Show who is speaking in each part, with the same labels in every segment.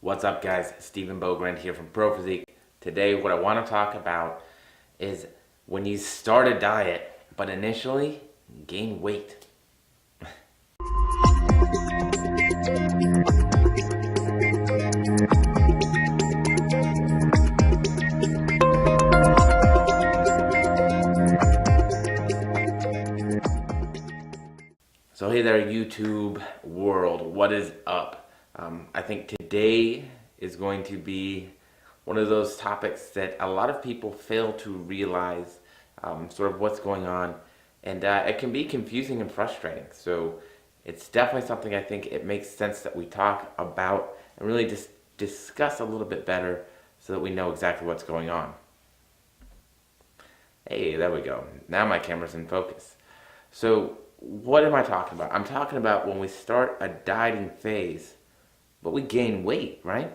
Speaker 1: What's up, guys? Stephen Bogrand here from Pro Physique. Today, what I want to talk about is when you start a diet, but initially gain weight. So hey there, YouTube world, what is up? I think today is going to be one of those topics that a lot of people fail to realize sort of what's going on, and it can be confusing and frustrating. So it's definitely something I think it makes sense that we talk about and really just discuss a little bit better so that we know exactly what's going on. Hey, there we go. Now my camera's in focus. So what am I talking about? I'm talking about when we start a dieting phase, but we gain weight, right?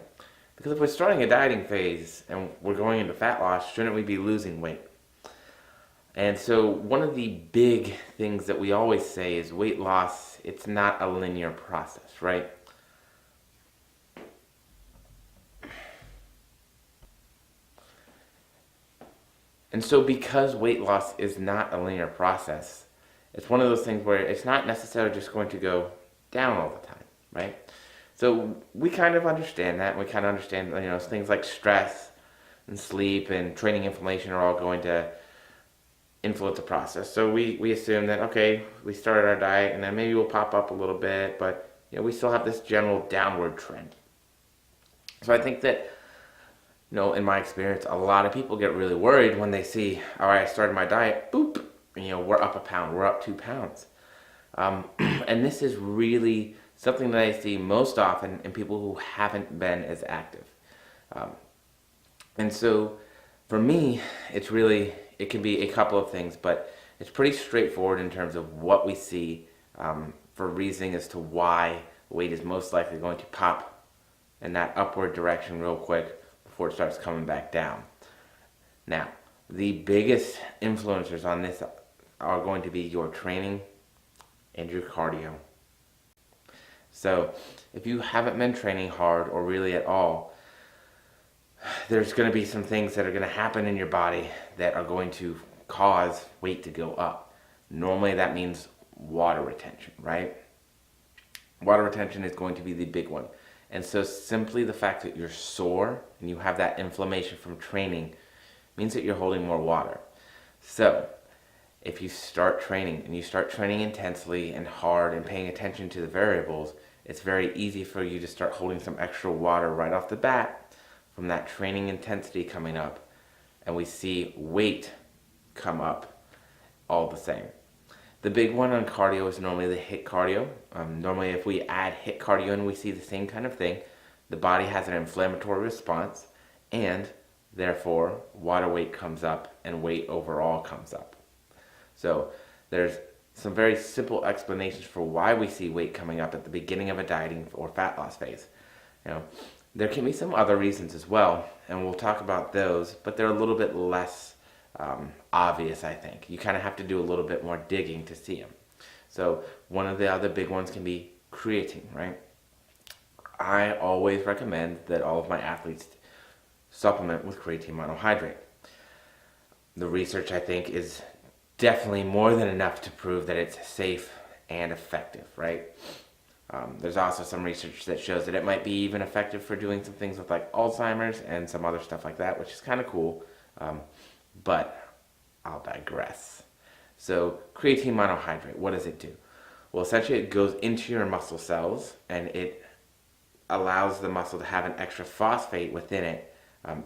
Speaker 1: Because if we're starting a dieting phase and we're going into fat loss, shouldn't we be losing weight? And so one of the big things that we always say is weight loss, it's not a linear process, right? And so because weight loss is not a linear process, it's one of those things where it's not necessarily just going to go down all the time, right? So we kind of understand that. We kind of understand, things like stress and sleep and training inflammation are all going to influence the process. So we assume that, okay, we started our diet and then maybe we'll pop up a little bit, but we still have this general downward trend. So I think that, in my experience, a lot of people get really worried when they see, all right, I started my diet, boop, we're up a pound, we're up 2 pounds. And this is really something that I see most often in people who haven't been as active. And so for me, it can be a couple of things, but it's pretty straightforward in terms of what we see for reasoning as to why weight is most likely going to pop in that upward direction real quick before it starts coming back down. Now, the biggest influencers on this are going to be your training and your cardio. So if you haven't been training hard or really at all, there's going to be some things that are going to happen in your body that are going to cause weight to go up. Normally that means water retention, right? Water retention is going to be the big one. And so simply the fact that you're sore and you have that inflammation from training means that you're holding more water. So if you start training and you start training intensely and hard and paying attention to the variables, it's very easy for you to start holding some extra water right off the bat from that training intensity coming up, and we see weight come up all the same. The big one on cardio is normally the HIIT cardio. Normally if we add HIIT cardio and we see the same kind of thing, the body has an inflammatory response and therefore water weight comes up and weight overall comes up. So there's some very simple explanations for why we see weight coming up at the beginning of a dieting or fat loss phase. There can be some other reasons as well, and we'll talk about those, but they're a little bit less obvious, I think. You kind of have to do a little bit more digging to see them. So one of the other big ones can be creatine, right? I always recommend that all of my athletes supplement with creatine monohydrate. The research, I think, is definitely more than enough to prove that it's safe and effective, right? There's also some research that shows that it might be even effective for doing some things with like Alzheimer's and some other stuff like that, which is kind of cool, but I'll digress. So creatine monohydrate, what does it do? Well, essentially it goes into your muscle cells and it allows the muscle to have an extra phosphate within it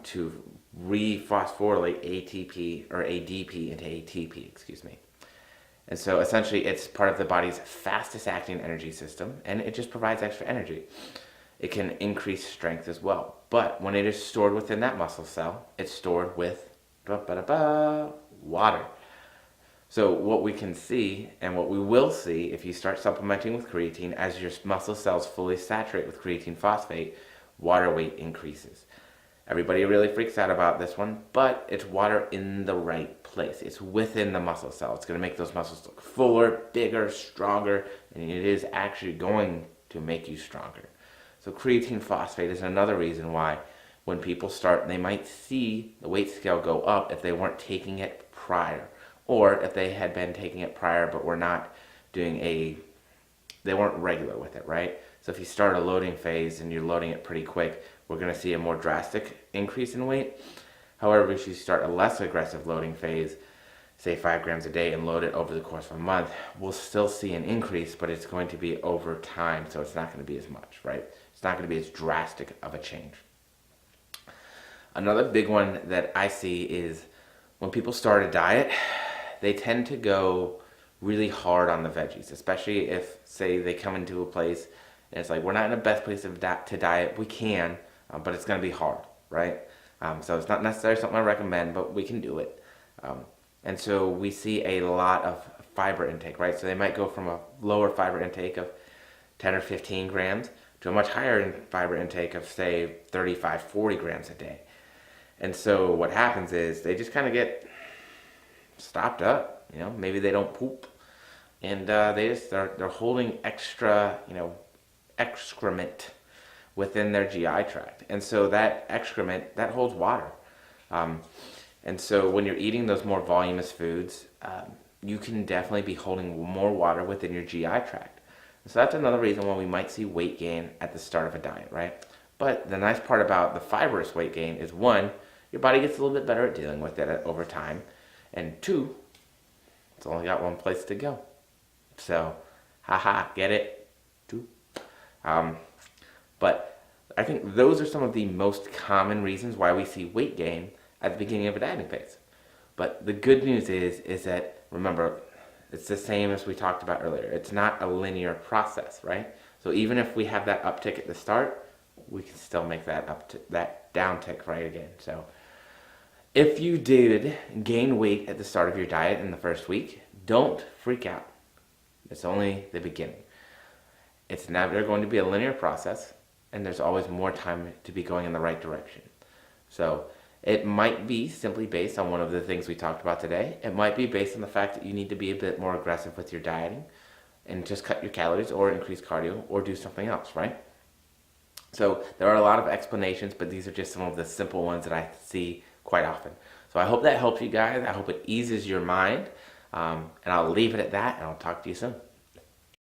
Speaker 1: to re-phosphorylate ATP or ADP into ATP, excuse me. And so essentially it's part of the body's fastest acting energy system and it just provides extra energy. It can increase strength as well. But when it is stored within that muscle cell, it's stored with water. So what we can see and what we will see if you start supplementing with creatine, as your muscle cells fully saturate with creatine phosphate, water weight increases. Everybody really freaks out about this one, but it's water in the right place. It's within the muscle cell. It's going to make those muscles look fuller, bigger, stronger, and it is actually going to make you stronger. So So creatine phosphate is another reason why when people start, they might see the weight scale go up if they weren't taking it prior, or if they had been taking it prior but were not they weren't regular with it, right? So if you start a loading phase and you're loading it pretty quick, we're going to see a more drastic increase in weight. However, if you start a less aggressive loading phase, say 5 grams a day, and load it over the course of a month, we'll still see an increase, but it's going to be over time, so it's not going to be as much, right? It's not going to be as drastic of a change. Another big one that I see is when people start a diet, they tend to go really hard on the veggies, especially if, say, they come into a place and it's like, we're not in the best place to diet. We can, but it's going to be hard, right? So it's not necessarily something I recommend, but we can do it. And so we see a lot of fiber intake, right? So they might go from a lower fiber intake of 10 or 15 grams to a much higher fiber intake of, say, 35, 40 grams a day. And so what happens is they just kind of get stopped up, maybe they don't poop, and they're holding extra, excrement within their GI tract. And so that excrement, that holds water. And so when you're eating those more voluminous foods, you can definitely be holding more water within your GI tract. So that's another reason why we might see weight gain at the start of a diet, right? But the nice part about the fibrous weight gain is, one, your body gets a little bit better at dealing with it over time. And two, it's only got one place to go. So, get it? Two. But I think those are some of the most common reasons why we see weight gain at the beginning of a dieting phase. But the good news is that, remember, it's the same as we talked about earlier. It's not a linear process, right? So even if we have that uptick at the start, we can still make that downtick right again. So if you did gain weight at the start of your diet in the first week, don't freak out. It's only the beginning. It's never going to be a linear process, and there's always more time to be going in the right direction. So it might be simply based on one of the things we talked about today. It might be based on the fact that you need to be a bit more aggressive with your dieting and just cut your calories or increase cardio or do something else, right? So there are a lot of explanations, but these are just some of the simple ones that I see quite often. So I hope that helps you guys. I hope it eases your mind. And I'll leave it at that, and I'll talk to you soon.